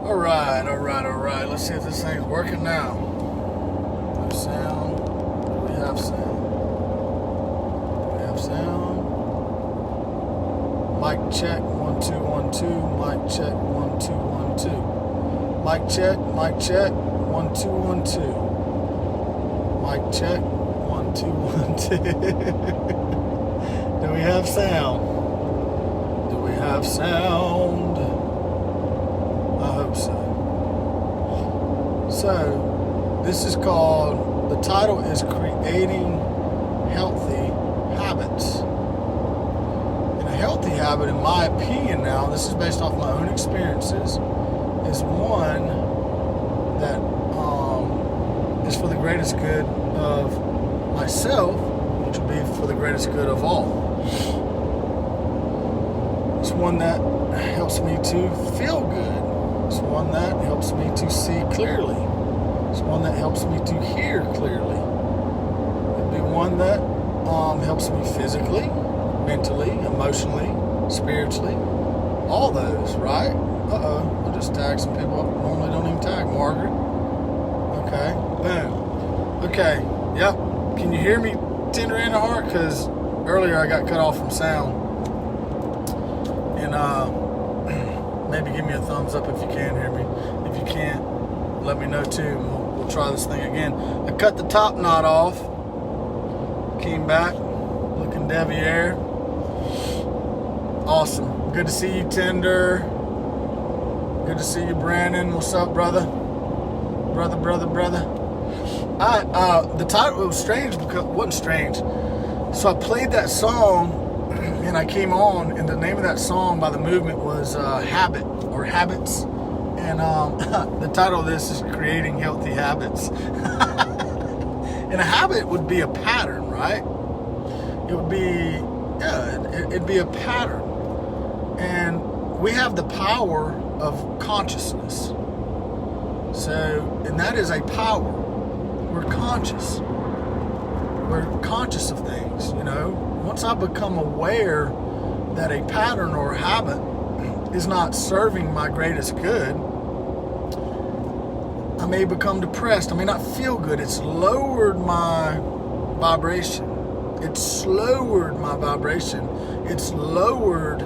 All right. Let's see if this thing's working now. No sound. We have sound. We have sound. Mic check. 1 2 1 2. Mic check. 1 2 1 2. Mic check. Mic check. 1 2 1 2. Mic check. 1 2 1 2. Do we have sound? Do we have sound? I hope so. So, this is called, the title is Creating Healthy Habits. And a healthy habit, in my opinion now, this is based off my own experiences, is one that is for the greatest good of myself, which will be for the greatest good of all. It's one that helps me to feel good. It's one that helps me to see clearly. It's one that helps me to hear clearly. It'll be one that helps me physically, mentally, emotionally, spiritually. All those, right? Uh-oh. I'll just tag some people I normally don't even tag. Margaret. Okay. Boom. Okay. Yep. Can you hear me, tender in the heart? Because earlier I got cut off from sound. And maybe give me a thumbs up if you can hear me. If you can't, let me know too. We'll try this thing again. I cut the top knot off. Came back, looking Deviaire. Awesome. Good to see you, Tender. Good to see you, Brandon. What's up, brother? Brother. The title was strange because it wasn't strange. So I played that song. And I came on, and the name of that song by the movement was Habit or Habits. And the title of this is Creating Healthy Habits. And a habit would be a pattern, right? It would be, it'd be a pattern. And we have the power of consciousness. So, and that is a power. We're conscious. We're conscious of things, you know. Once I become aware that a pattern or a habit is not serving my greatest good, I may become depressed. I may not feel good. It's lowered my vibration. It's lowered my vibration. It's lowered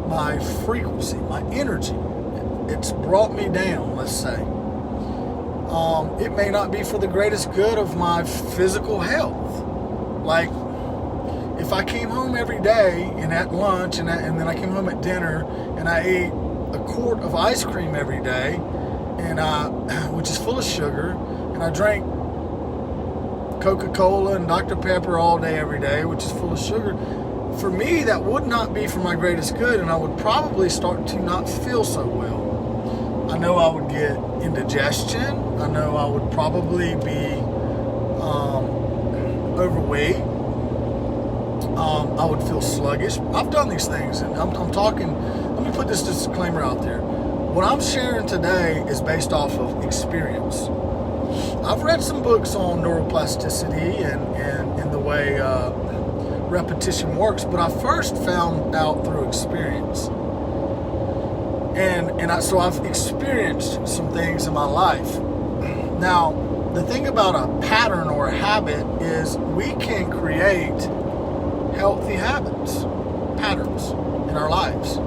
my frequency, my energy. It's brought me down, let's say. It may not be for the greatest good of my physical health. Like, if I came home every day and at lunch and then I came home at dinner and I ate a quart of ice cream every day, and which is full of sugar, and I drank Coca-Cola and Dr. Pepper all day every day, which is full of sugar, for me that would not be for my greatest good, and I would probably start to not feel so well. I know I would get indigestion. I know I would probably be overweight. I would feel sluggish. I've done these things, and I'm talking, let me put this disclaimer out there. What I'm sharing today is based off of experience. I've read some books on neuroplasticity and the way repetition works, but I first found out through experience. So I've experienced some things in my life. Now, the thing about a pattern or a habit is we can create healthy habits, patterns in our lives.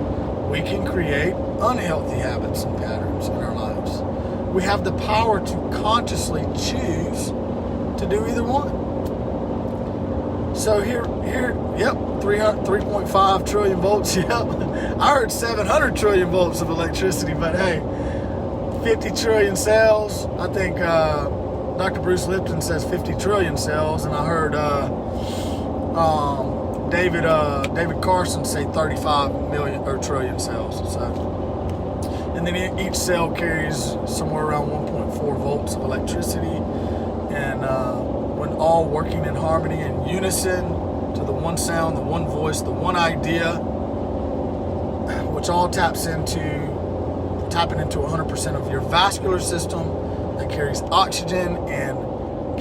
We can create unhealthy habits and patterns in our lives. We have the power to consciously choose to do either one. So here, yep, 3.5 trillion volts, yep. I heard 700 trillion volts of electricity, but hey, 50 trillion cells. I think Dr. Bruce Lipton says 50 trillion cells, and I heard David Carson say 35 million or trillion cells. So, and then each cell carries somewhere around 1.4 volts of electricity, and when all working in harmony and unison to the one sound, the one voice, the one idea, which all tapping into 100% of your vascular system that carries oxygen and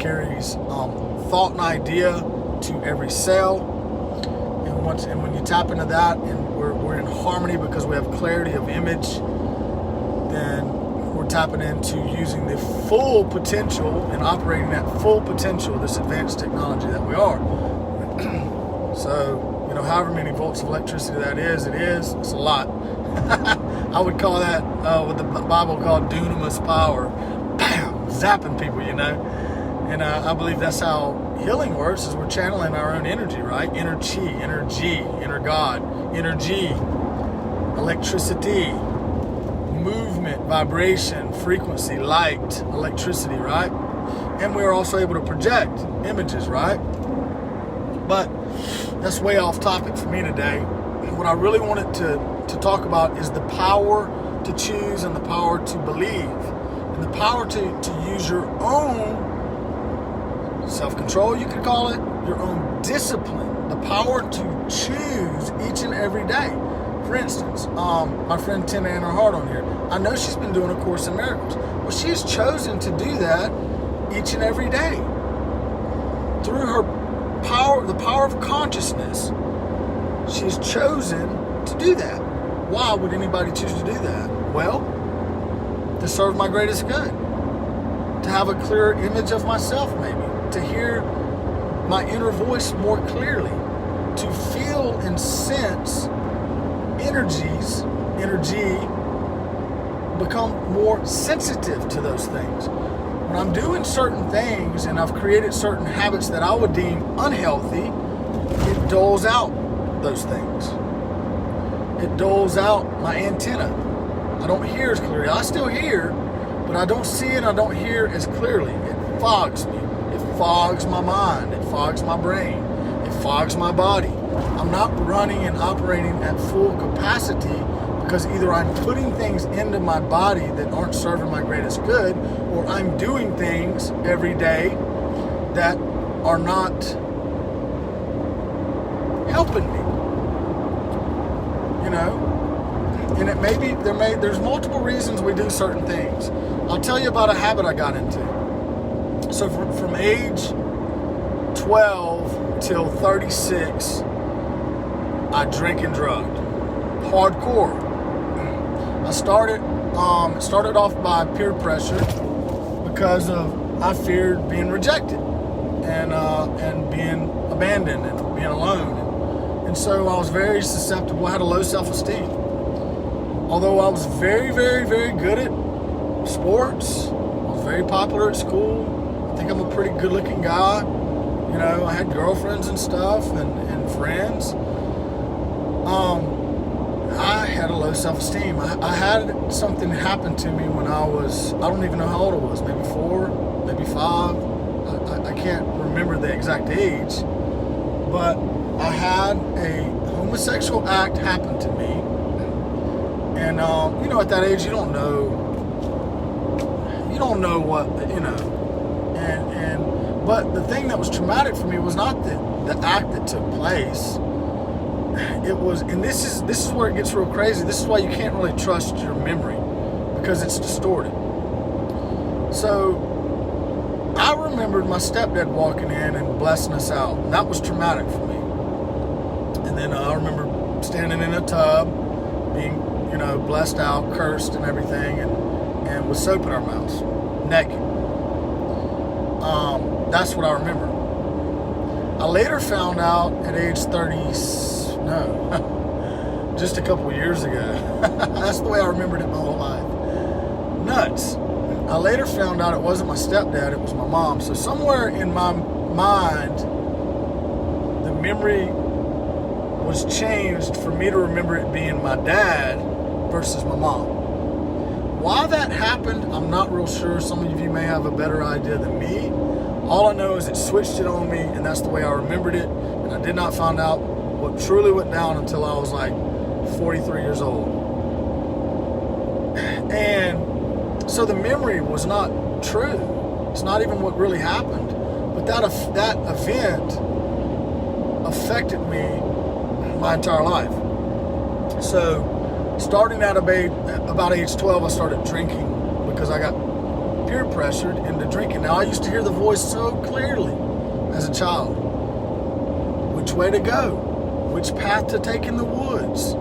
carries thought and idea to every cell. And when you tap into that, and we're in harmony because we have clarity of image, then we're tapping into using the full potential and operating at full potential of this advanced technology that we are. So, however many volts of electricity that is, it's a lot. I would call that what the Bible called dunamis power. Bam! Zapping people, And I believe that's how healing works, is we're channeling our own energy, right? Inner chi, inner G, inner God, energy, electricity, movement, vibration, frequency, light, electricity, right? And we're also able to project images, right? But that's way off topic for me today. What I really wanted to talk about is the power to choose and the power to believe and the power to use your own self-control, you could call it, your own discipline, the power to choose each and every day. For instance, my friend Tina Ann Hart on here, I know she's been doing A Course in Miracles. Well, she's chosen to do that each and every day. Through her power, the power of consciousness, she's chosen to do that. Why would anybody choose to do that? Well, to serve my greatest good. To have a clearer image of myself, maybe. To hear my inner voice more clearly. To feel and sense energy, become more sensitive to those things. When I'm doing certain things and I've created certain habits that I would deem unhealthy, it dulls out those things. It dulls out my antenna. I don't hear as clearly. I still hear, but I don't see and I don't hear as clearly. It fogs me. It fogs my mind. It fogs my brain. It fogs my body. I'm not running and operating at full capacity because either I'm putting things into my body that aren't serving my greatest good, or I'm doing things every day that are not helping me. And it may be there's multiple reasons we do certain things. I'll tell you about a habit I got into. So from age 12 till 36, I drank and drugged. Hardcore. I started off by peer pressure because I feared being rejected and being abandoned and being alone. And so I was very susceptible. I had a low self-esteem. Although I was very, very, very good at sports, I was very popular at school. I think I'm a pretty good-looking guy. I had girlfriends and stuff and friends. I had a low self-esteem. I had something happen to me when I don't even know how old I was, maybe 4, maybe 5. I can't remember the exact age. But I had a homosexual act happen to me. And, at that age, you don't know what, but the thing that was traumatic for me was not the act that took place. It was, and this is where it gets real crazy. This is why you can't really trust your memory, because it's distorted. So I remembered my stepdad walking in and blessing us out, and that was traumatic for me. And then I remember standing in a tub, being, blessed out, cursed and everything, and with soap in our mouths, naked. That's what I remember. I later found out at age 30, just a couple of years ago. That's the way I remembered it my whole life. Nuts. I later found out it wasn't my stepdad, it was my mom. So somewhere in my mind, the memory was changed for me to remember it being my dad versus my mom. Why that happened, I'm not real sure. Some of you may have a better idea than me. All I know is it switched it on me, and that's the way I remembered it. And I did not find out what truly went down until I was like 43 years old. And so the memory was not true. It's not even what really happened. But that event affected me my entire life. So starting at about age 12, I started drinking because I got peer pressured into drinking. Now, I used to hear the voice so clearly as a child. Which way to go? Which path to take in the woods?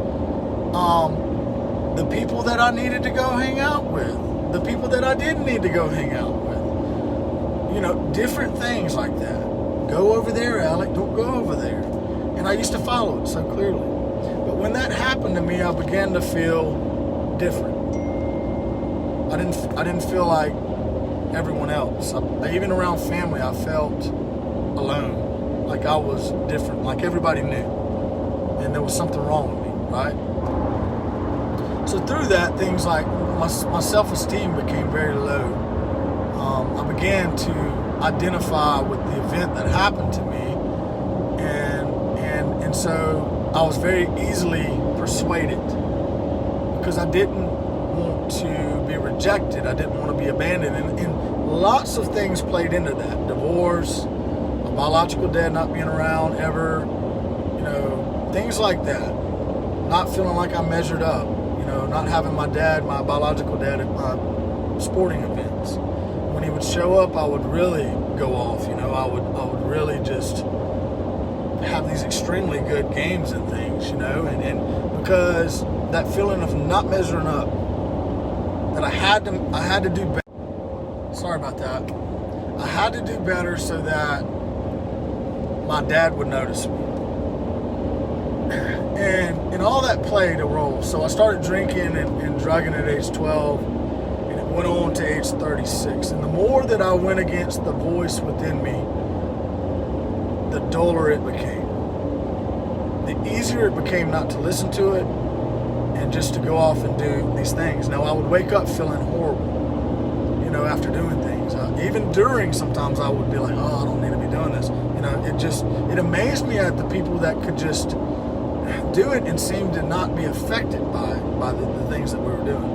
The people that I needed to go hang out with. the people that I didn't need to go hang out with. Different things like that. Go over there, Alec. Don't go over there. And I used to follow it so clearly. But when that happened to me, I began to feel different. I didn't feel like everyone else. Even around family, I felt alone. Like I was different. Like everybody knew. And there was something wrong with me, right? So through that, things like my self-esteem became very low. I began to identify with the event that happened to me, and so I was very easily persuaded because I didn't want to be rejected. I didn't want to be abandoned, and lots of things played into that. Divorce, my biological dad not being around ever, things like that. Not feeling like I measured up, not having my biological dad at my sporting events. When he would show up, I would really go off, I would really just have these extremely good games and things, and because that feeling of not measuring up, that I had to do better. Sorry about that. I had to do better so that my dad would notice me. And all that played a role. So I started drinking and drugging at age 12, and it went on to age 36. And the more that I went against the voice within me, the duller it became. The easier it became not to listen to it and just to go off and do these things. Now, I would wake up feeling horrible, after doing things. Even during, sometimes I would be like, oh, I don't need to be doing this. It amazed me at the people that could just do it and seem to not be affected by the things that we were doing.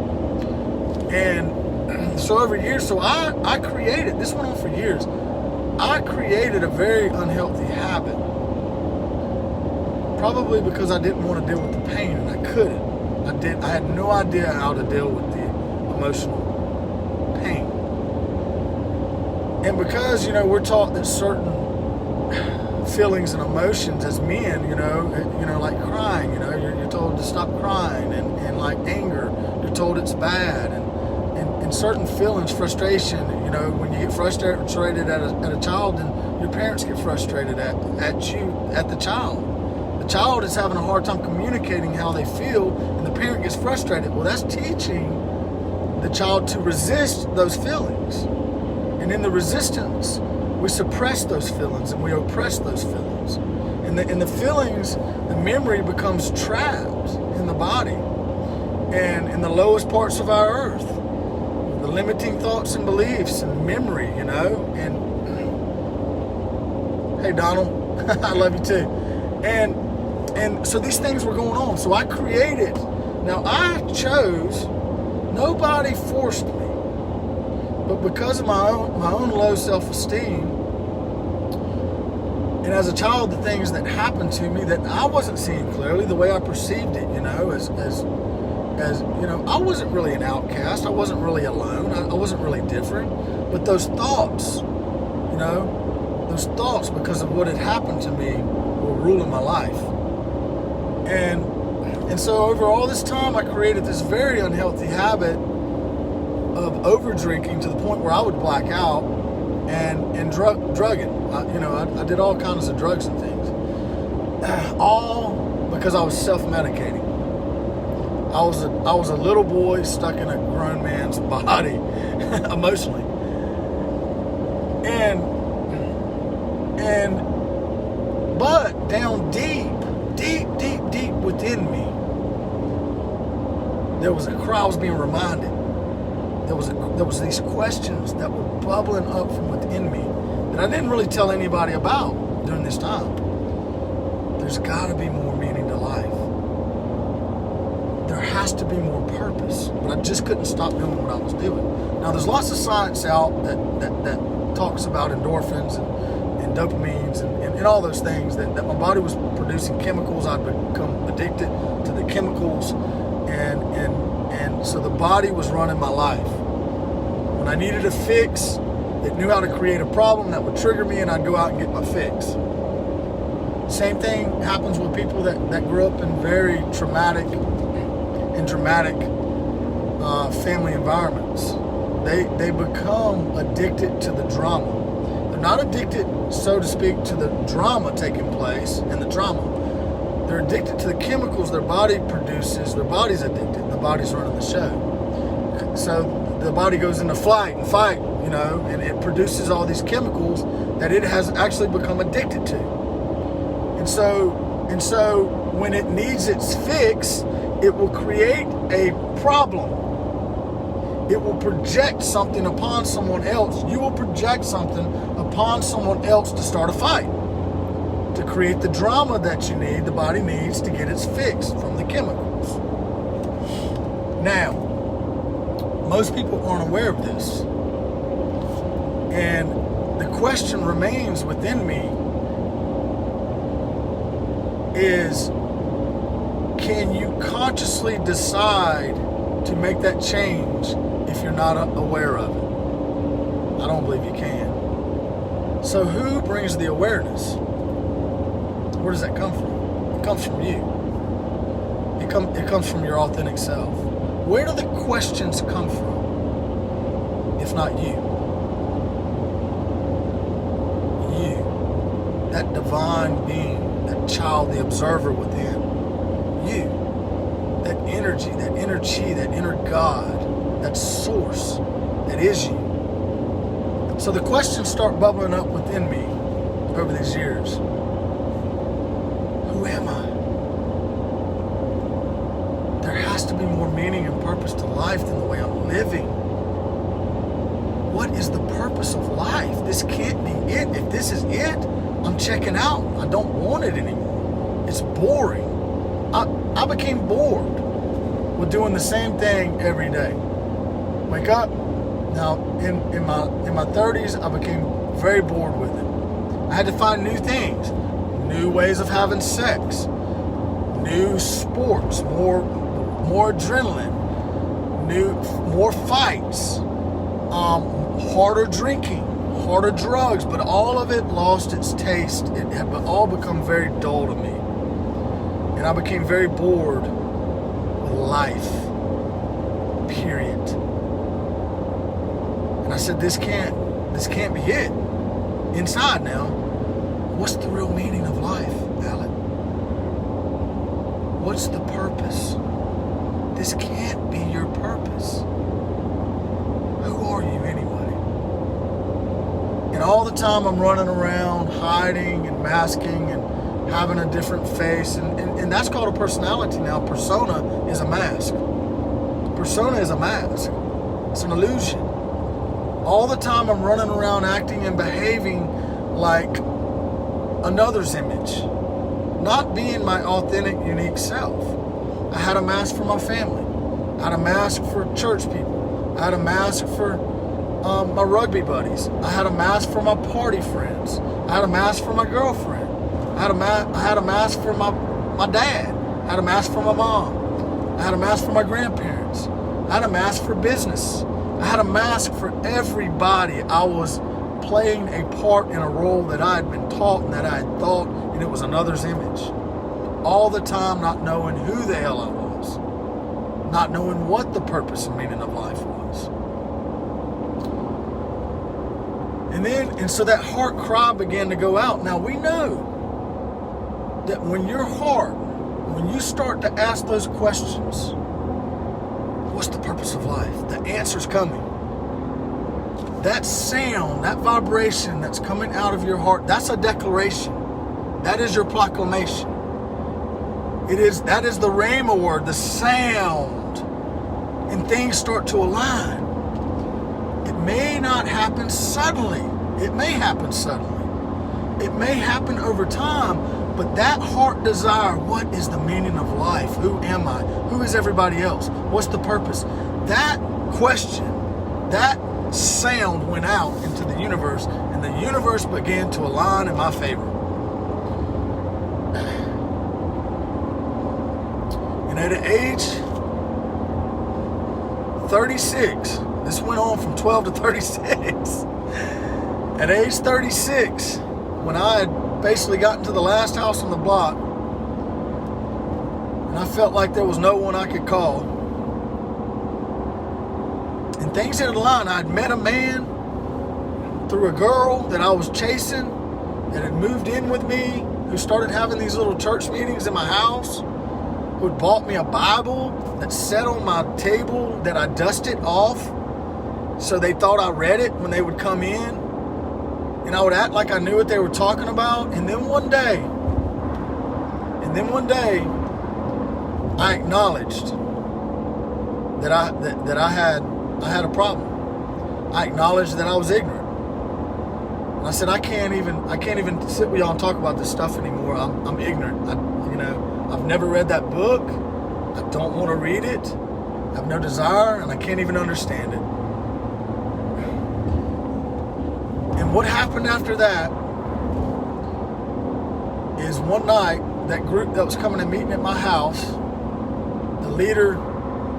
And so over years, I created, this went on for years, I created a very unhealthy habit. Probably because I didn't want to deal with the pain, and I couldn't. I had no idea how to deal with the emotional pain. And because, we're taught that certain feelings and emotions as men, like crying, you're told to stop crying, and like anger, you're told it's bad, and certain feelings, frustration, when you get frustrated at a child, then your parents get frustrated at the child. The child is having a hard time communicating how they feel, and the parent gets frustrated. Well, that's teaching the child to resist those feelings. And in the resistance, we suppress those feelings and we oppress those feelings. And the feelings, the memory becomes trapped in the body and in the lowest parts of our earth. The limiting thoughts and beliefs and memory, And hey, Donald, I love you too. And so these things were going on. So I created. Now I chose. Nobody forced me. But because of my own low self-esteem, and as a child, the things that happened to me that I wasn't seeing clearly, the way I perceived it, as I wasn't really an outcast. I wasn't really alone. I wasn't really different. But those thoughts, because of what had happened to me, were ruling my life. And so over all this time, I created this very unhealthy habit of over drinking to the point where I would black out and drugging. I did all kinds of drugs and things, all because I was self-medicating. I was a little boy stuck in a grown man's body emotionally, but down deep within me, there was a cry. I was being reminded. There was these questions that were bubbling up from within me that I didn't really tell anybody about during this time. There's got to be more meaning to life. There has to be more purpose, but I just couldn't stop doing what I was doing. Now, there's lots of science out that talks about endorphins and dopamines and all those things that my body was producing chemicals. I'd become addicted to the chemicals, and so the body was running my life. When I needed a fix, it knew how to create a problem that would trigger me, and I'd go out and get my fix. Same thing happens with people that grew up in very traumatic and dramatic family environments. they become addicted to the drama. They're not addicted, so to speak, to the drama taking place and the trauma. They're addicted to the chemicals their body produces. Their body's addicted. The body's running the show. So the body goes into flight and fight, and it produces all these chemicals that it has actually become addicted to. And so when it needs its fix, it will create a problem. It will project something upon someone else. You will project something upon someone else to start a fight, to create the drama that the body needs to get its fix from the chemicals. Now, most people aren't aware of this. And the question remains within me is, can you consciously decide to make that change if you're not aware of it? I don't believe you can. So who brings the awareness? Where does that come from? It comes from you. It comes from your authentic self. Where do the questions come from, if not you? You, that divine being, that child, the observer within. You, that energy, that inner chi, that inner God, that source that is you. So the questions start bubbling up within me over these years. Who am I? There has to be more meaning and purpose to life than the way I'm living. What is the purpose of life? This can't be it. If this is it, I'm checking out. I don't want it anymore. It's boring. I became bored with doing the same thing every day. Wake up. Now, in my 30s, I became very bored with it. I had to find new things, new ways of having sex, new sports, more adrenaline, more fights, harder drinking, harder drugs, but all of it lost its taste. It had all become very dull to me. And I became very bored with life, period. And I said, this can't be it. Inside now, what's the real meaning of life, Alan? What's the purpose? This can't be your purpose. Who are you anyway? And all the time I'm running around hiding and masking and having a different face, and that's called a personality now. Persona is a mask. Persona is a mask. It's an illusion. All the time I'm running around acting and behaving like another's image, not being my authentic, unique self. I had a mask for my family. I had a mask for church people. I had a mask for my rugby buddies. I had a mask for my party friends. I had a mask for my girlfriend. I had a mask for my dad. I had a mask for my mom. I had a mask for my grandparents. I had a mask for business. I had a mask for everybody. I was playing a part in a role that I had been taught and that I had thought, and it was another's image. All the time not knowing who the hell I was. Not knowing what the purpose and meaning of life was. And so that heart cry began to go out. Now we know that when your heart, when you start to ask those questions, what's the purpose of life? The answer's coming. That sound, that vibration that's coming out of your heart, that's a declaration. That is your proclamation. That is the Rhema word, the sound. And things start to align. It may not happen suddenly. It may happen suddenly. It may happen over time, but that heart desire, what is the meaning of life? Who am I? Who is everybody else? What's the purpose? That question, that sound went out into the universe, and the universe began to align in my favor. And at age 36, this went on from 12 to 36. At age 36, when I had basically gotten to the last house on the block, and I felt like there was no one I could call, And things didn't align. I'd met a man through a girl that I was chasing that had moved in with me, who started having these little church meetings in my house, who had bought me a Bible that sat on my table that I dusted off so they thought I read it when they would come in. And I would act like I knew what they were talking about. And then one day, I acknowledged that I had a problem. I acknowledged that I was ignorant. And I said, I can't even sit with y'all and talk about this stuff anymore. I'm ignorant. I've never read that book. I don't want to read it. I have no desire, and I can't even understand it. And what happened after that is one night, that group that was coming and meeting at my house, the leader,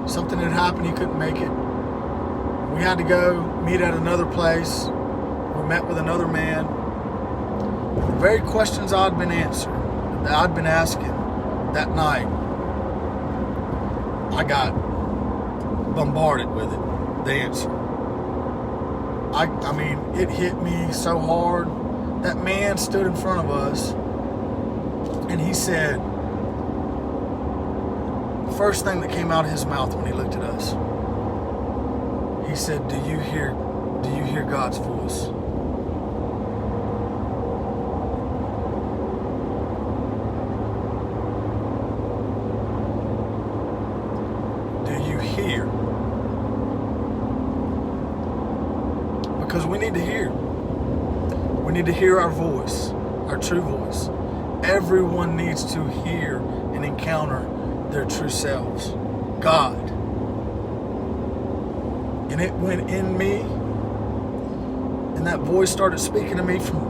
something had happened, he couldn't make it. We had to go meet at another place. We met with another man. The very questions I'd been asking that night, I got bombarded with it, the answer. I mean, it hit me so hard. That man stood in front of us, and he said, the first thing that came out of his mouth when he looked at us, he said, do you hear God's voice? Do you hear? Because we need to hear. We need to hear our voice, our true voice. Everyone needs to hear and encounter their true selves, God. And it went in me, and that voice started speaking to me from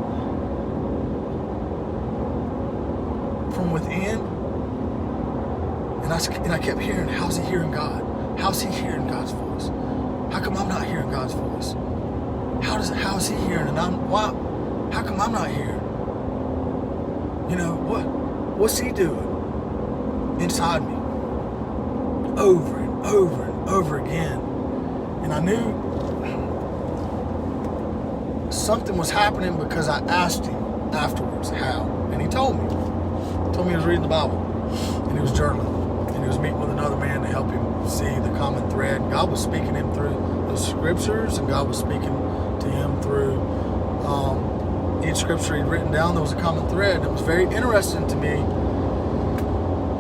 within. And I kept hearing, how's he hearing God? How's he hearing God's voice? How come I'm not hearing God's voice? How's he hearing? And how come I'm not hearing? What's he doing inside me? Over and over and over again. And I knew something was happening because I asked him afterwards how. And he told me. He told me he was reading the Bible. And he was journaling. And he was meeting with another man to help him see the common thread. God was speaking him through those scriptures, and God was speaking to him through each scripture he'd written down. There was a common thread. And it was very interesting to me.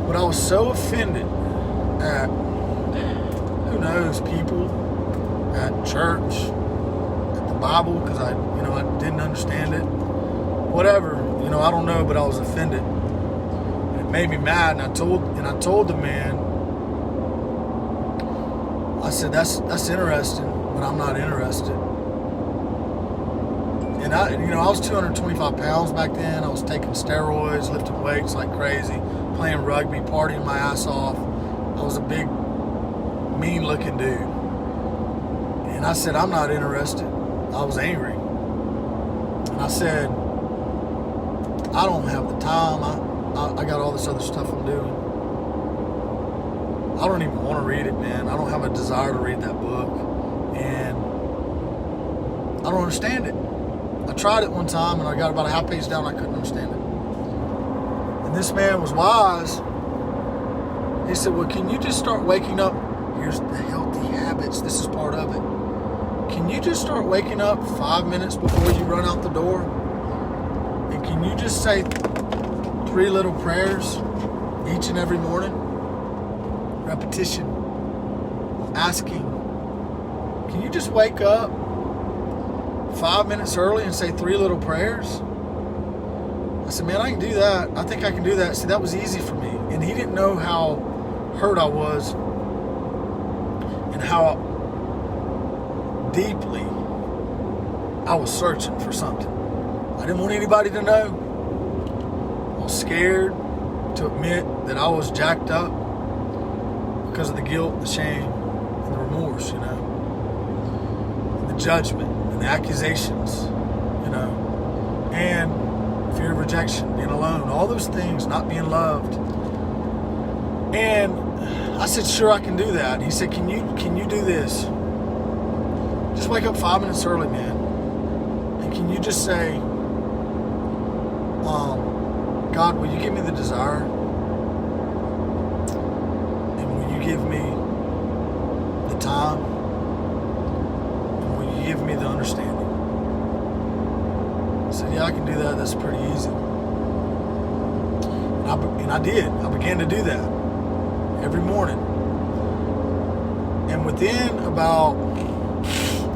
But I was so offended at, who knows, people, at church, at the Bible, because I didn't understand it. Whatever, I don't know, but I was offended. And it made me mad, and I told the man, I said, that's interesting, but I'm not interested. And I was 225 pounds back then. I was taking steroids, lifting weights like crazy, playing rugby, partying my ass off. I was a big, mean-looking dude. And I said, I'm not interested. I was angry. And I said, I don't have the time. I got all this other stuff I'm doing. I don't even want to read it, man. I don't have a desire to read that book. And I don't understand it. I tried it one time, and I got about a half page down, and I couldn't understand it. And this man was wise. He said, well, can you just start waking up? Here's the healthy habits. This is part of it. Can you just start waking up 5 minutes before you run out the door? And can you just say 3 little prayers each and every morning? Repetition. Asking. Can you just wake up 5 minutes early and say 3 little prayers? I said, man, I can do that. I think I can do that. See, that was easy for me. And he didn't know how hurt I was and how deeply I was searching for something. I didn't want anybody to know. I was scared to admit that I was jacked up because of the guilt, the shame, and the remorse, and the judgment and the accusations, and fear of rejection, being alone, all those things, not being loved. And I said, sure, I can do that. He said, can you do this? Just wake up 5 minutes early, man. And can you just say, God, will you give me the desire? And will you give me the time? And will you give me the understanding? I said, yeah, I can do that. That's pretty easy. And I did. I began to do that every morning. And within about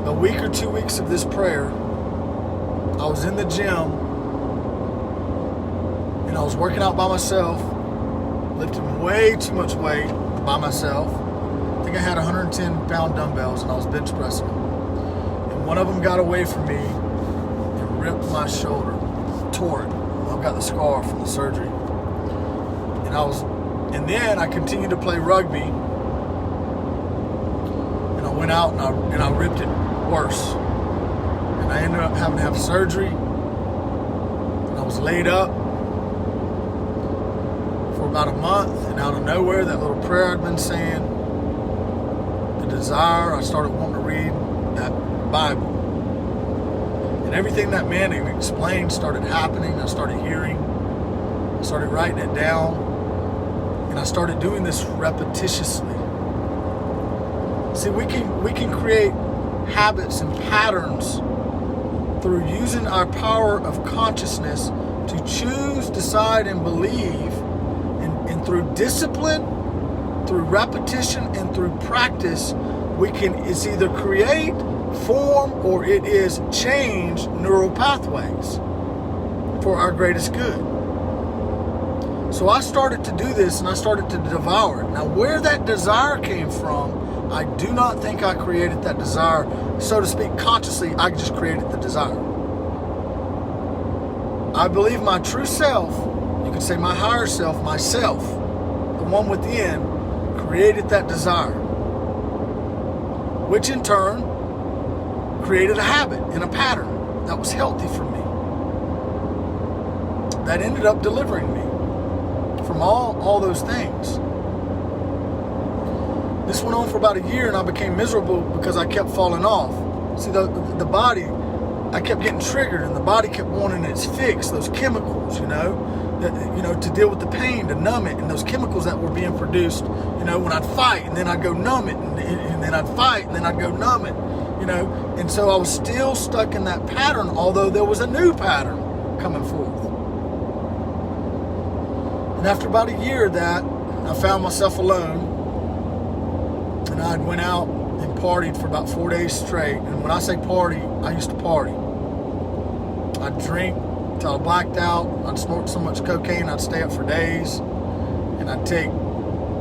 a week or 2 weeks of this prayer, I was in the gym and I was working out by myself, lifting way too much weight by myself. I think I had 110-pound dumbbells and I was bench pressing them. And one of them got away from me and ripped my shoulder, tore it. I've got the scar from the surgery. And then I continued to play rugby, and I went out and I ripped it worse. And I ended up having to have surgery, and I was laid up for about a month, and out of nowhere, that little prayer I'd been saying, the desire, I started wanting to read that Bible. And everything that man explained started happening. I started hearing, I started writing it down. And I started doing this repetitiously. See, we can create habits and patterns through using our power of consciousness to choose, decide, and believe. And through discipline, through repetition, and through practice, it's either create, form, or it is change neural pathways for our greatest good. So I started to do this, and I started to devour it. Now, where that desire came from, I do not think I created that desire, so to speak, consciously. I just created the desire. I believe my true self, you could say my higher self, myself, the one within, created that desire, which in turn created a habit and a pattern that was healthy for me, that ended up delivering me from all those things. This went on for about a year, and I became miserable because I kept falling off. See, the body, I kept getting triggered, and the body kept wanting its fix, those chemicals, to deal with the pain, to numb it, and those chemicals that were being produced, when I'd fight, and then I'd go numb it, and then I'd fight, and then I'd go numb it, and so I was still stuck in that pattern, although there was a new pattern coming forth. And after about a year of that, I found myself alone, and I went out and partied for about 4 days straight. And when I say party, I used to party. I'd drink till I blacked out. I'd snort so much cocaine, I'd stay up for days. And I'd take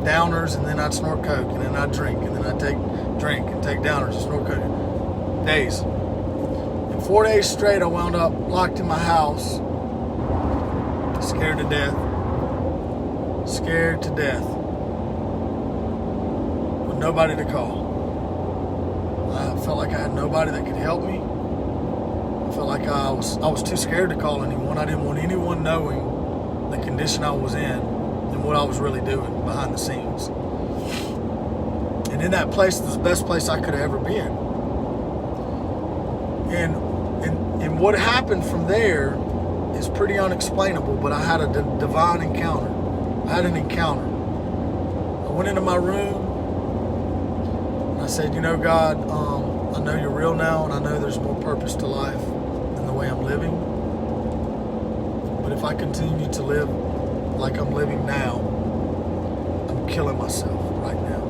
downers, and then I'd snort coke, and then I'd drink, and then I'd drink and take downers and snort coke. Days. And 4 days straight, I wound up locked in my house, scared to death. Scared to death, with nobody to call. I felt like I had nobody that could help me. I felt like I was too scared to call anyone. I didn't want anyone knowing the condition I was in and what I was really doing behind the scenes. And in that place, it was the best place I could have ever been. And what happened from there is pretty unexplainable, but I had a divine encounter. I had an encounter. I went into my room and I said, God, I know you're real now, and I know there's more purpose to life than the way I'm living. But if I continue to live like I'm living now, I'm killing myself right now.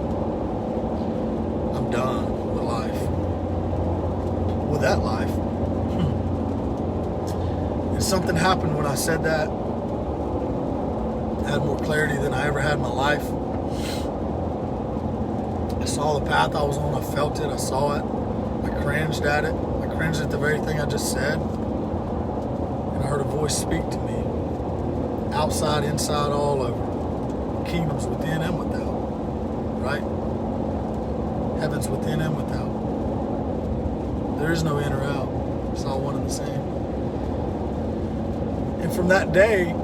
I'm done with life. With that life. And something happened when I said that. I had more clarity than I ever had in my life. I saw the path I was on. I felt it. I saw it. I cringed at it. I cringed at the very thing I just said. And I heard a voice speak to me. Outside, inside, all over. Kingdoms within and without. Right? Heavens within and without. There is no in or out. It's all one and the same. And from that day,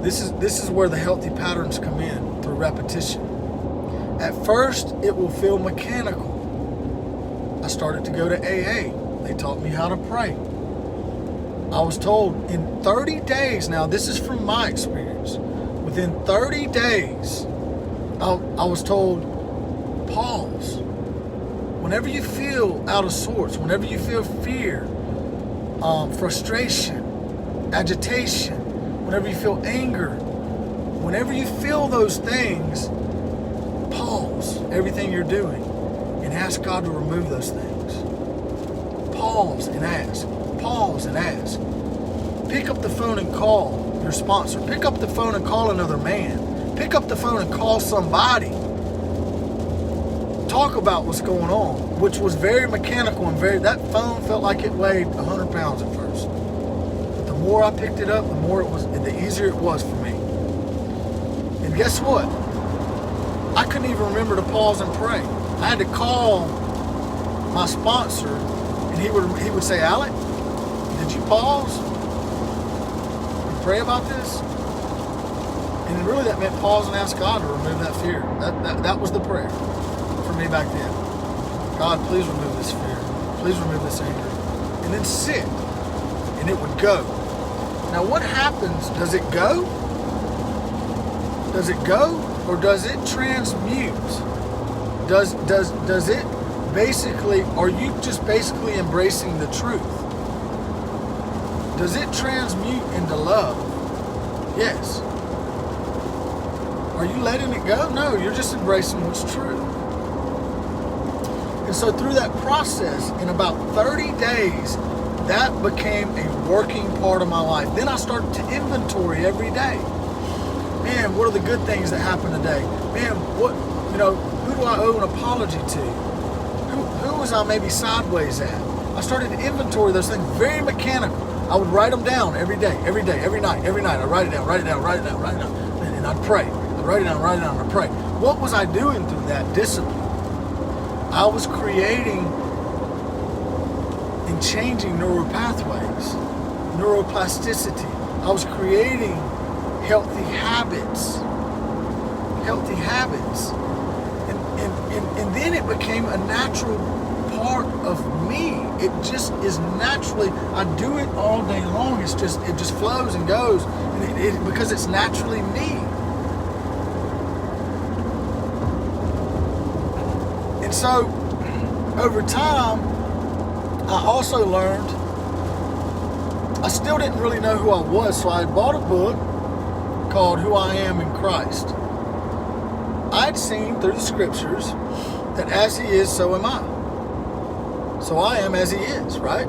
this is where the healthy patterns come in, through repetition. At first, it will feel mechanical. I started to go to AA. They taught me how to pray. I was told in 30 days, now this is from my experience, within 30 days, I was told, pause. Whenever you feel out of sorts, whenever you feel fear, frustration, agitation, whenever you feel anger, whenever you feel those things, pause everything you're doing and ask God to remove those things. Pause and ask. Pause and ask. Pick up the phone and call your sponsor. Pick up the phone and call another man. Pick up the phone and call somebody. Talk about what's going on, which was very mechanical and that phone felt like it weighed 100 pounds at first. But the more I picked it up, the easier it was for me. And guess what? I couldn't even remember to pause and pray. I had to call my sponsor, and he would say, Alec, did you pause and pray about this? And really that meant pause and ask God to remove that fear. That was the prayer for me back then. God, please remove this fear. Please remove this anger. And then sit, and it would go. Now what happens? Does it go? Does it go? Or does it transmute? Does it basically, are you just basically embracing the truth? Does it transmute into love? Yes. Are you letting it go? No, you're just embracing what's true. And so through that process, in about 30 days, that became a working part of my life. Then I started to inventory every day. Man, what are the good things that happen today? Man, who do I owe an apology to? Who was I maybe sideways at? I started to inventory those things, very mechanical. I would write them down every day, every night. I'd write it down. And I'd pray. I'd write it down, and I'd pray. What was I doing through that discipline? I was creating and changing neural pathways, neuroplasticity. I was creating healthy habits. And then it became a natural part of me. It just is naturally, I do it all day long. It just flows and goes, and because it's naturally me. And so over time, I also learned, I still didn't really know who I was, so I had bought a book called Who I Am in Christ. I'd seen through the scriptures that as he is, so am I. So I am as he is, right?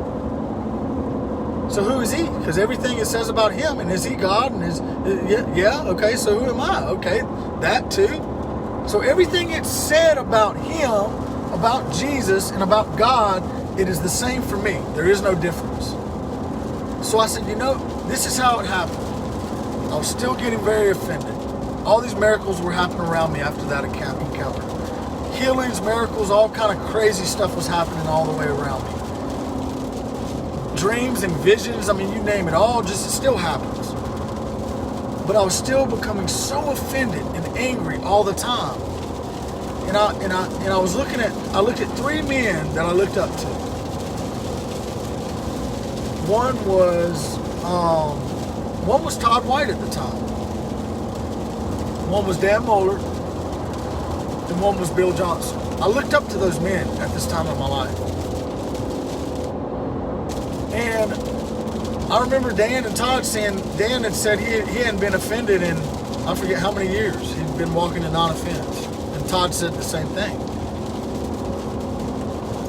So who is he? Because everything it says about him, and is he God? And okay, so who am I? Okay, that too. So everything it said about him, about Jesus, and about God, it is the same for me. There is no difference. So I said, this is how it happened. I was still getting very offended. All these miracles were happening around me after that encounter. Healings, miracles, all kind of crazy stuff was happening all the way around me. Dreams and visions, you name it, it still happens. But I was still becoming so offended and angry all the time. And I looked at three men that I looked up to. One was Todd White at the time. One was Dan Moeller, and one was Bill Johnson. I looked up to those men at this time of my life. And I remember Dan and Todd saying, Dan had said he hadn't been offended in, I forget how many years. He'd been walking in non-offense. And Todd said the same thing.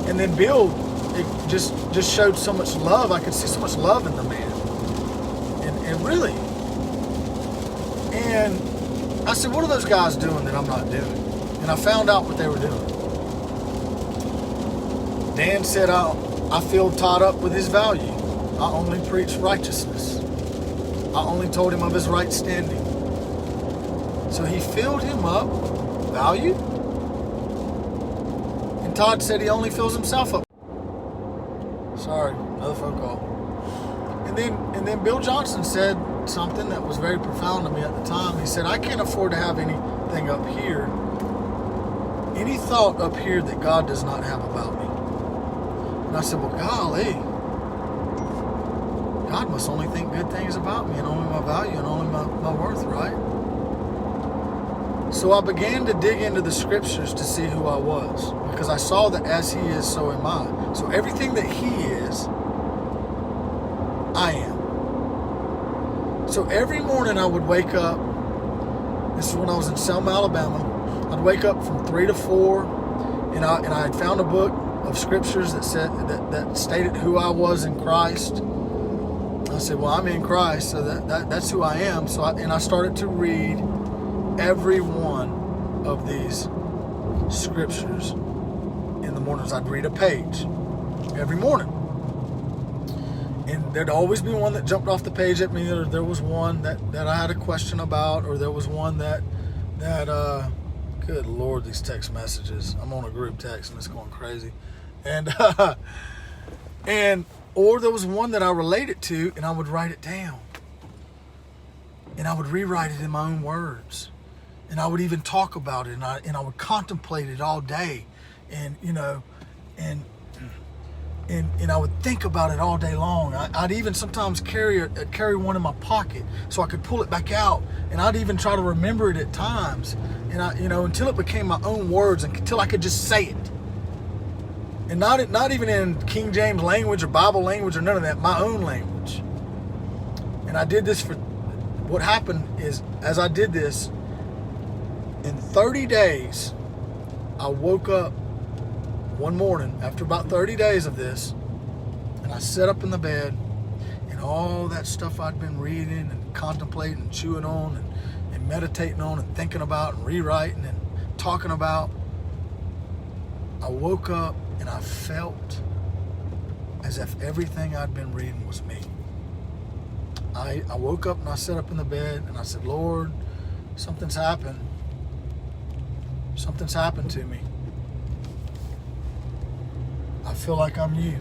And then Bill, it just showed so much love. I could see so much love in the man. And really. And I said, what are those guys doing that I'm not doing? And I found out what they were doing. Dan said, I filled Todd up with his value. I only preached righteousness. I only told him of his right standing. So he filled him up with value. And Todd said he only fills himself up. Sorry, another phone call. And then Bill Johnson said something that was very profound to me at the time. He said, I can't afford to have anything up here, any thought up here that God does not have about me. And I said, well, golly, God must only think good things about me and only my value and only my worth, right? So I began to dig into the scriptures to see who I was, because I saw that as He is, so am I. So everything that He is, I am. So every morning I would wake up. This is when I was in Selma, Alabama. I'd wake up from 3 to 4, and I had found a book of scriptures that said that stated who I was in Christ. I said, well, I'm in Christ, so that's who I am. So I started to read every one of these scriptures in the mornings. I'd read a page every morning. And there'd always be one that jumped off the page at me, or there was one that I had a question about, or there was one that good Lord, these text messages. I'm on a group text and it's going crazy. Or there was one that I related to, and I would write it down. And I would rewrite it in my own words. And I would even talk about it, and I would contemplate it all day. And, and I would think about it all day long. I'd even sometimes carry one in my pocket so I could pull it back out, and I'd even try to remember it at times. And until it became my own words, and until I could just say it. And not even in King James language or Bible language or none of that, my own language. And I did this what happened is, as I did this, in 30 days, I woke up one morning after about 30 days of this, and I sat up in the bed, and all that stuff I'd been reading and contemplating and chewing on and meditating on and thinking about and rewriting and talking about, I woke up and I felt as if everything I'd been reading was me. I woke up and I sat up in the bed and I said, Lord, something's happened. Something's happened to me. I feel like I'm you.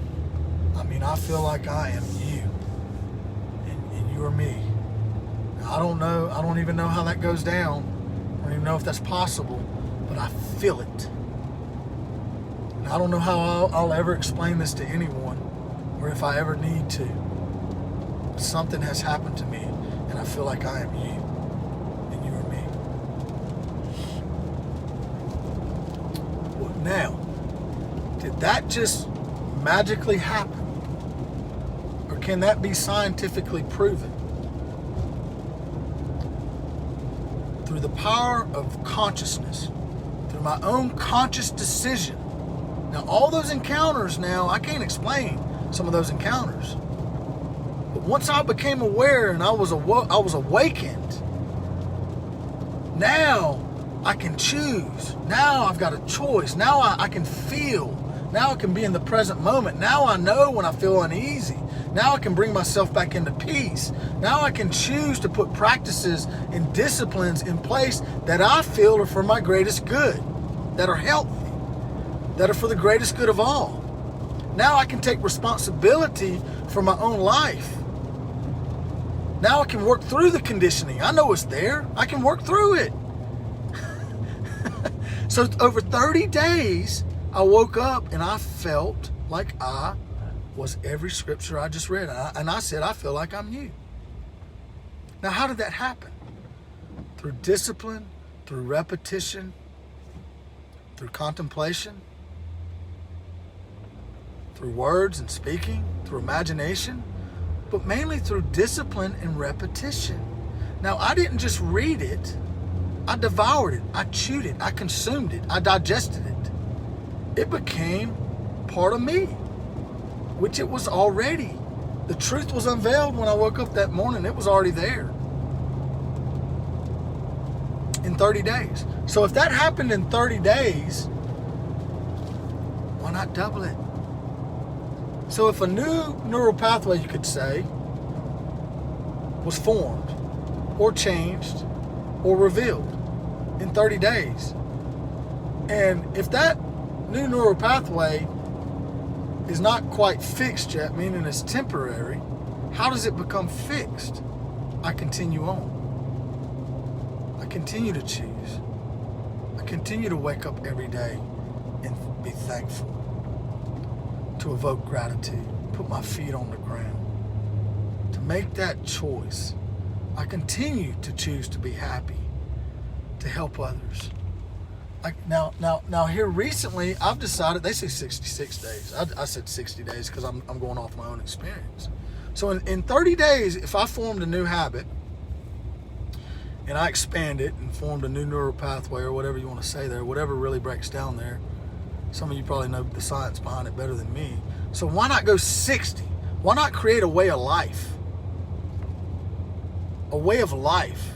I feel like I am you. And you are me. Now, I don't even know how that goes down. I don't even know if that's possible, but I feel it. And I don't know how I'll ever explain this to anyone, or if I ever need to. But something has happened to me, and I feel like I am you, and you are me. Well, now, did that just magically happen? Or can that be scientifically proven? Through the power of consciousness, through my own conscious decision. Now, all those encounters now, I can't explain some of those encounters. But once I became aware and I was awakened, now I can choose. Now I've got a choice. Now I can feel. Now I can be in the present moment. Now I know when I feel uneasy. Now I can bring myself back into peace. Now I can choose to put practices and disciplines in place that I feel are for my greatest good, that are healthy, that are for the greatest good of all. Now I can take responsibility for my own life. Now I can work through the conditioning. I know it's there. I can work through it. So over 30 days, I woke up and I felt like I was every scripture I just read. And I said, I feel like I'm you. Now, how did that happen? Through discipline, through repetition, through contemplation, through words and speaking, through imagination, but mainly through discipline and repetition. Now, I didn't just read it. I devoured it. I chewed it. I consumed it. I digested it. It became part of me, which it was already. The truth was unveiled when I woke up that morning. It was already there in 30 days. So if that happened in 30 days, why not double it? So if a new neural pathway, you could say, was formed or changed or revealed in 30 days, and if that new neural pathway is not quite fixed yet, meaning it's temporary, how does it become fixed? I continue on. I continue to choose. I continue to wake up every day and be thankful. to evoke gratitude, put my feet on the ground, to make that choice. I continue to choose to be happy, to help others. Now here recently, I've decided, they say 66 days. I said 60 days because I'm going off my own experience. So in 30 days, if I formed a new habit and I expand it and formed a new neural pathway or whatever you want to say there, whatever really breaks down there, some of you probably know the science behind it better than me. So why not go 60? Why not create a way of life? A way of life.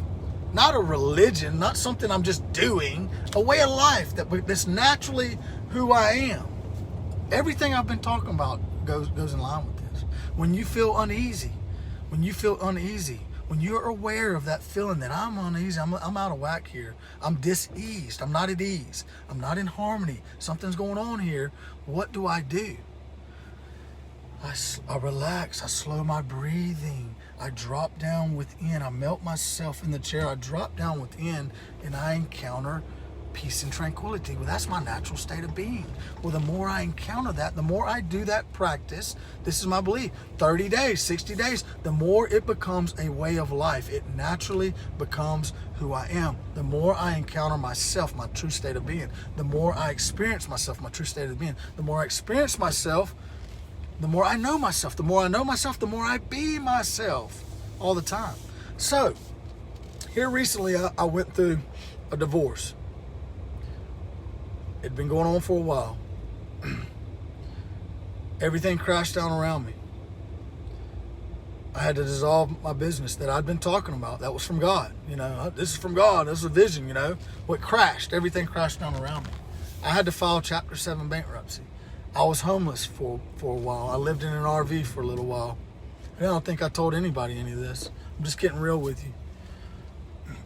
Not a religion, not something I'm just doing. A way of life that's naturally who I am. Everything I've been talking about goes in line with this. When you feel uneasy, when you're aware of that feeling that I'm uneasy, I'm out of whack here, I'm diseased, I'm not at ease, I'm not in harmony, something's going on here, what do? I relax, I slow my breathing, I drop down within, I melt myself in the chair, I drop down within, and I encounter peace and tranquility. Well, that's my natural state of being. Well, the more I encounter that, the more I do that practice, this is my belief, 30 days, 60 days, the more it becomes a way of life. It naturally becomes who I am. The more I encounter myself, my true state of being, the more I experience myself, my true state of being, the more I experience myself, the more I know myself. The more I know myself, the more I be myself all the time. So, here recently, I went through a divorce. It'd been going on for a while. Everything crashed down around me. I had to dissolve my business that I'd been talking about. That was from God. This is from God. This is a vision, What crashed? Everything crashed down around me. I had to file Chapter 7 bankruptcy. I was homeless for a while. I lived in an RV for a little while. And I don't think I told anybody any of this. I'm just getting real with you.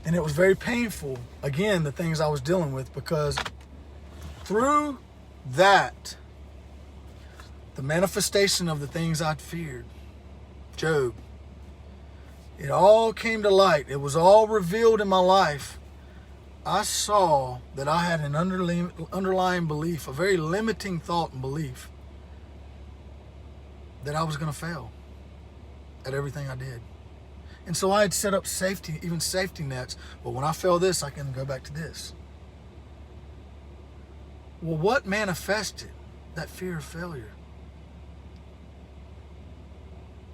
And it was very painful, again, the things I was dealing with, because through that, the manifestation of the things I'd feared, Job, it all came to light. It was all revealed in my life. I saw that I had an underlying belief, a very limiting thought and belief, that I was going to fail at everything I did. And so I had set up safety nets. Well, when I fail this, I can go back to this. Well, what manifested that fear of failure?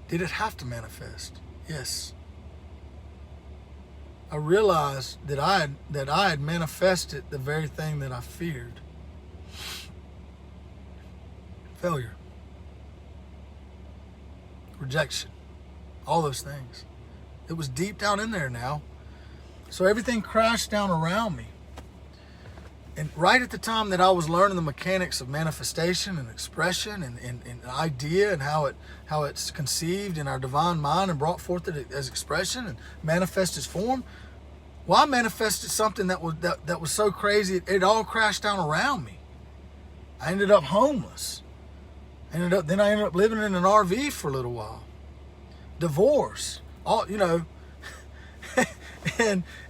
Did it have to manifest? Yes. I realized that I had manifested the very thing that I feared. Failure. Rejection. All those things. It was deep down in there now. So everything crashed down around me. And right at the time that I was learning the mechanics of manifestation and expression and idea and how it's conceived in our divine mind and brought forth as expression and manifest as form, well, I manifested something that was so crazy it all crashed down around me. I ended up homeless. Then I ended up living in an RV for a little while. Divorce,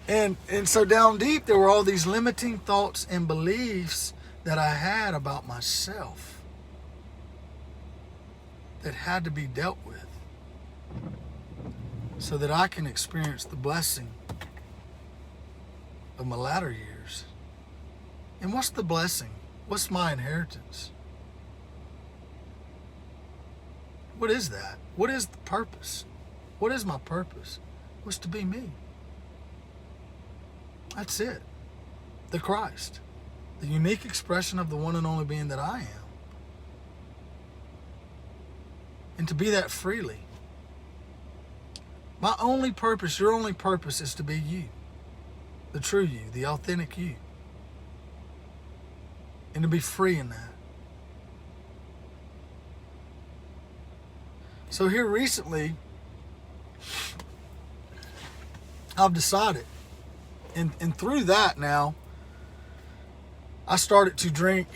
and so down deep there were all these limiting thoughts and beliefs that I had about myself that had to be dealt with so that I can experience the blessing of my latter years. And what's the blessing? What's my inheritance? What is that? What is the purpose? What is my purpose? What's to be me? That's it. The Christ. The unique expression of the one and only being that I am. And to be that freely. My only purpose, your only purpose, is to be you. The true you, the authentic you. And to be free in that. So here recently, I've decided, and through that now, I started to drink,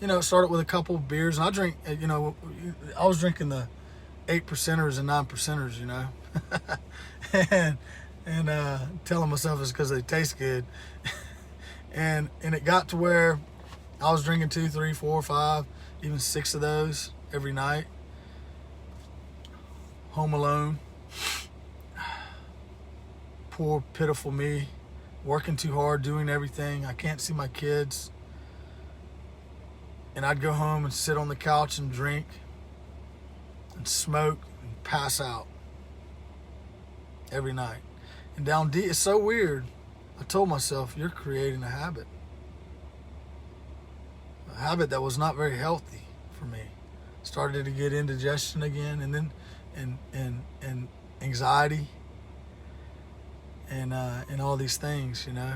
it started with a couple of beers, and I drink, I was drinking the 8%ers and 9%ers, and telling myself it's because they taste good. And it got to where I was drinking 2, 3, 4, 5, even 6 of those every night. Home alone. Poor, pitiful me. Working too hard, doing everything. I can't see my kids. And I'd go home and sit on the couch and drink and smoke and pass out every night. And down deep, it's so weird. I told myself, you're creating a habit. A habit that was not very healthy for me. Started to get indigestion again, and then and anxiety and all these things, you know.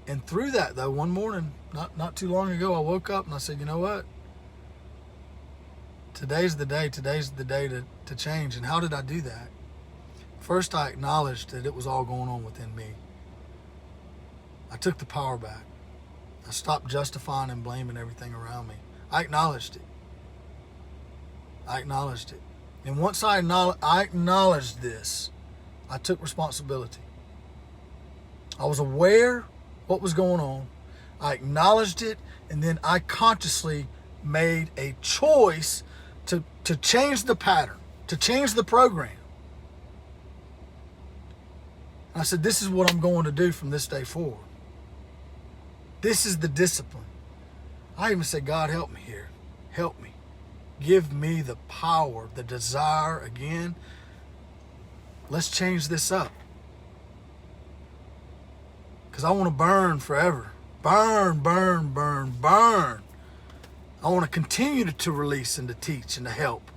And through that, though, one morning, not too long ago, I woke up and I said, you know what? Today's the day. Today's the day to change. And how did I do that? First, I acknowledged that it was all going on within me. I took the power back. I stopped justifying and blaming everything around me. I acknowledged it. And once I acknowledged this, I took responsibility. I was aware what was going on. I acknowledged it, and then I consciously made a choice to change the pattern, to change the program. I said, this is what I'm going to do from this day forward. This is the discipline. I even said, God, help me here. Help me. Give me the power, the desire again. Let's change this up. Because I want to burn forever. Burn. I want to continue to release and to teach and to help.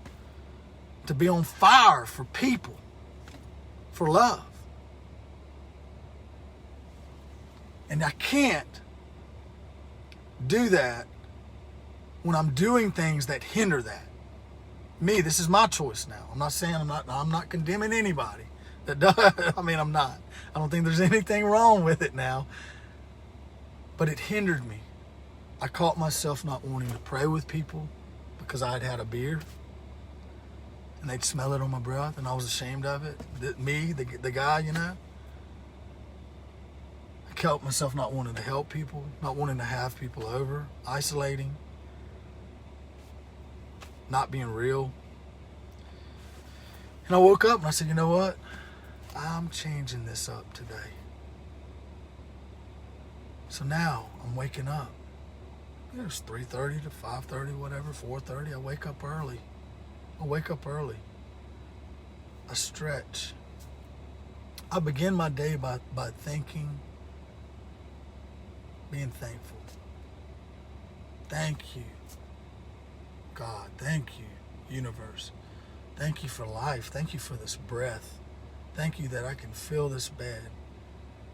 To be on fire for people. For love. And I can't do that when I'm doing things that hinder that. Me, this is my choice now. I'm not saying I'm not condemning anybody that does. I'm not. I don't think there's anything wrong with it now. But it hindered me. I caught myself not wanting to pray with people because I had had a beer. And they'd smell it on my breath and I was ashamed of it. The guy, you know. I caught myself not wanting to help people, not wanting to have people over, isolating, not being real. And I woke up and I said, you know what? I'm changing this up today. So now I'm waking up. It's 3:30 to 5:30, whatever, 4:30. I wake up early. I stretch. I begin my day by thinking, being thankful. Thank you, God. Thank you, universe. Thank you for life. Thank you for this breath. Thank you that I can feel this bed.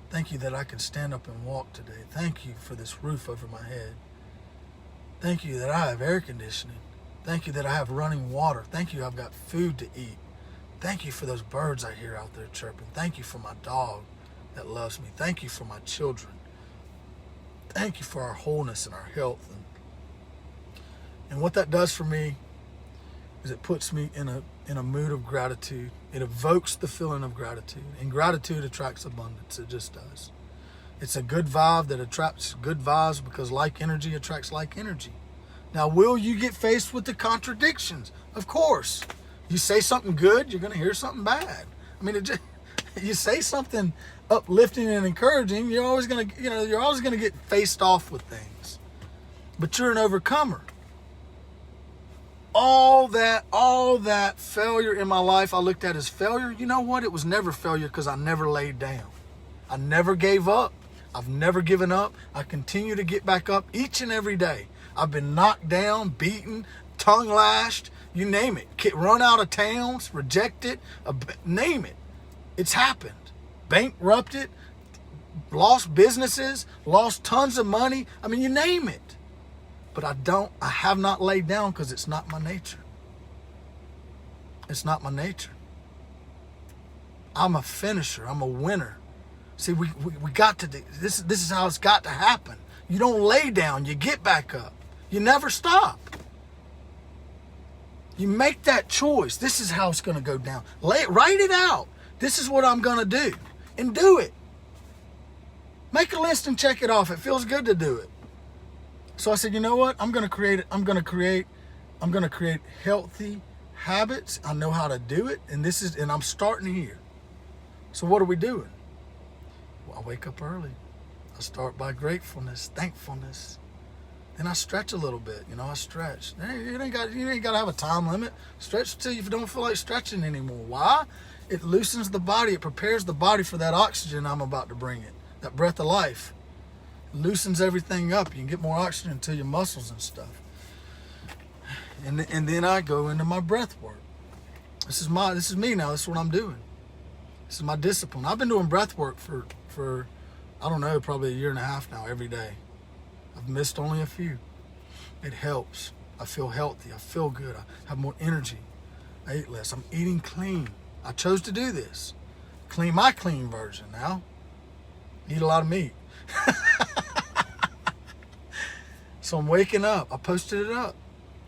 Thank you that I can stand up and walk today. Thank you for this roof over my head. Thank you that I have air conditioning. Thank you that I have running water. Thank you I've got food to eat. Thank you for those birds I hear out there chirping. Thank you for my dog that loves me. Thank you for my children. Thank you for our wholeness and our health. And what that does for me is it puts me in a mood of gratitude. It evokes the feeling of gratitude. And gratitude attracts abundance. It just does. It's a good vibe that attracts good vibes because like energy attracts like energy. Now, will you get faced with the contradictions? Of course. You say something good, you're going to hear something bad. You say something uplifting and encouraging, you're always going to get faced off with things. But you're an overcomer. All that failure in my life I looked at as failure. You know what? It was never failure because I never laid down. I never gave up. I've never given up. I continue to get back up each and every day. I've been knocked down, beaten, tongue lashed, you name it. Run out of towns, rejected, name it. It's happened. Bankrupted, lost businesses, lost tons of money. You name it. But I have not laid down because it's not my nature. It's not my nature. I'm a finisher. I'm a winner. See, we got to do this. This is how it's got to happen. You don't lay down. You get back up. You never stop. You make that choice. This is how it's going to go down. Write it out. This is what I'm going to do. And do it. Make a list and check it off. It feels good to do it. So I said, you know what? I'm going to create healthy habits. I know how to do it. And I'm starting here. So what are we doing? Well, I wake up early. I start by gratefulness, thankfulness. Then I stretch a little bit. I stretch. You ain't got to have a time limit. Stretch till you don't feel like stretching anymore. Why? It loosens the body. It prepares the body for that oxygen I'm about to bring it. That breath of life. It loosens everything up. You can get more oxygen to your muscles and stuff. And then I go into my breath work. This is me now. This is what I'm doing. This is my discipline. I've been doing breath work for I don't know, probably a year and a half now, every day. I've missed only a few. It helps. I feel healthy. I feel good. I have more energy. I eat less. I'm eating clean. I chose to do this. My clean version now. Eat a lot of meat. So I'm waking up. I posted it up.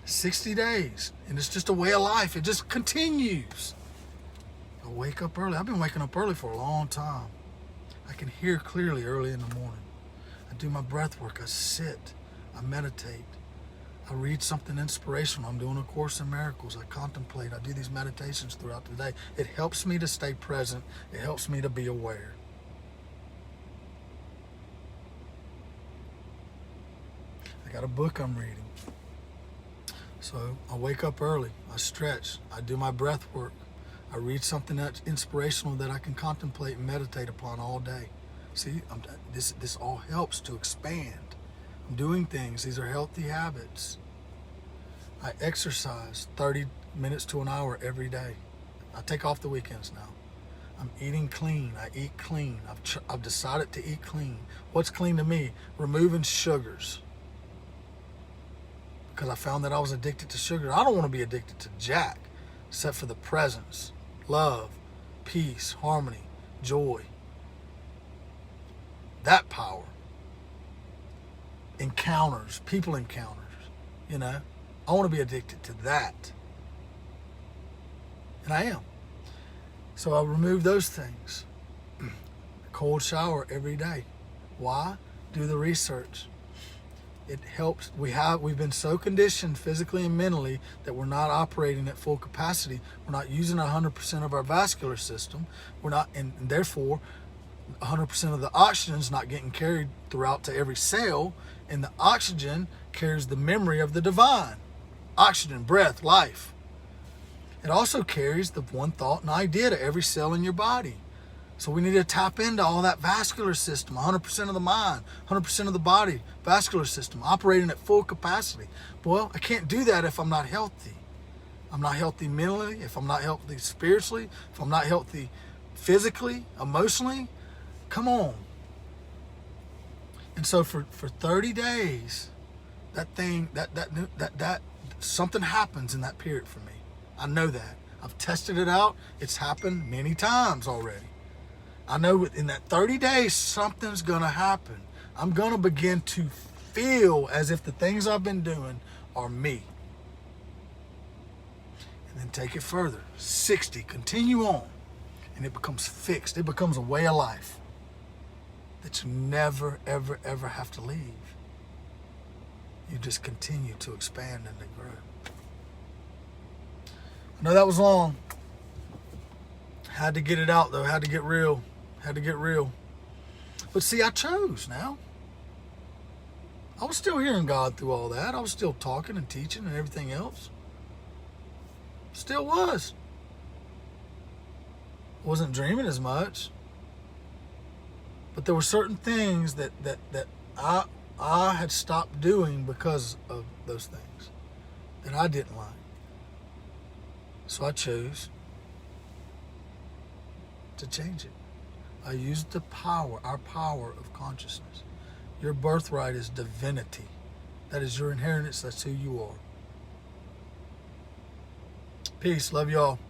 60 days. And it's just a way of life. It just continues. I wake up early. I've been waking up early for a long time. I can hear clearly early in the morning. I do my breath work. I sit. I meditate. I read something inspirational. I'm doing a Course in Miracles. I contemplate. I do these meditations throughout the day. It helps me to stay present. It helps me to be aware. I got a book I'm reading. So I wake up early. I stretch. I do my breath work. I read something that's inspirational that I can contemplate and meditate upon all day. See, this all helps to expand. I'm doing things. These are healthy habits. I exercise 30 minutes to an hour every day. I take off the weekends now. I'm eating clean. I eat clean. I've decided to eat clean. What's clean to me? Removing sugars. Because I found that I was addicted to sugar. I don't want to be addicted to jack, except for the presence, love, peace, harmony, joy. That power. Encounters, people encounters, I want to be addicted to that. And I am. So I remove those things. Cold shower every day. Why? Do the research. It helps. We've been so conditioned physically and mentally that we're not operating at full capacity. We're not using 100% of our vascular system. And therefore 100% of the oxygen is not getting carried throughout to every cell, and the oxygen carries the memory of the divine. Oxygen, breath, life. It also carries the one thought and idea to every cell in your body. So we need to tap into all that vascular system, 100% of the mind, 100% of the body, vascular system, operating at full capacity. Well, I can't do that if I'm not healthy. I'm not healthy mentally, if I'm not healthy spiritually, if I'm not healthy physically, emotionally. Come on. And so for 30 days, that something happens in that period for me. I know that. I've tested it out. It's happened many times already. I know in that 30 days, something's going to happen. I'm going to begin to feel as if the things I've been doing are me. And then take it further. 60, continue on. And it becomes fixed. It becomes a way of life that you never, ever, ever have to leave. You just continue to expand and to grow. I know that was long. Had to get it out though. Had to get real. But see, I chose now. I was still hearing God through all that. I was still talking and teaching and everything else. Still was. Wasn't dreaming as much. But there were certain things that I had stopped doing because of those things that I didn't like. So I chose to change it. I used our power of consciousness. Your birthright is divinity. That is your inheritance. That's who you are. Peace. Love y'all.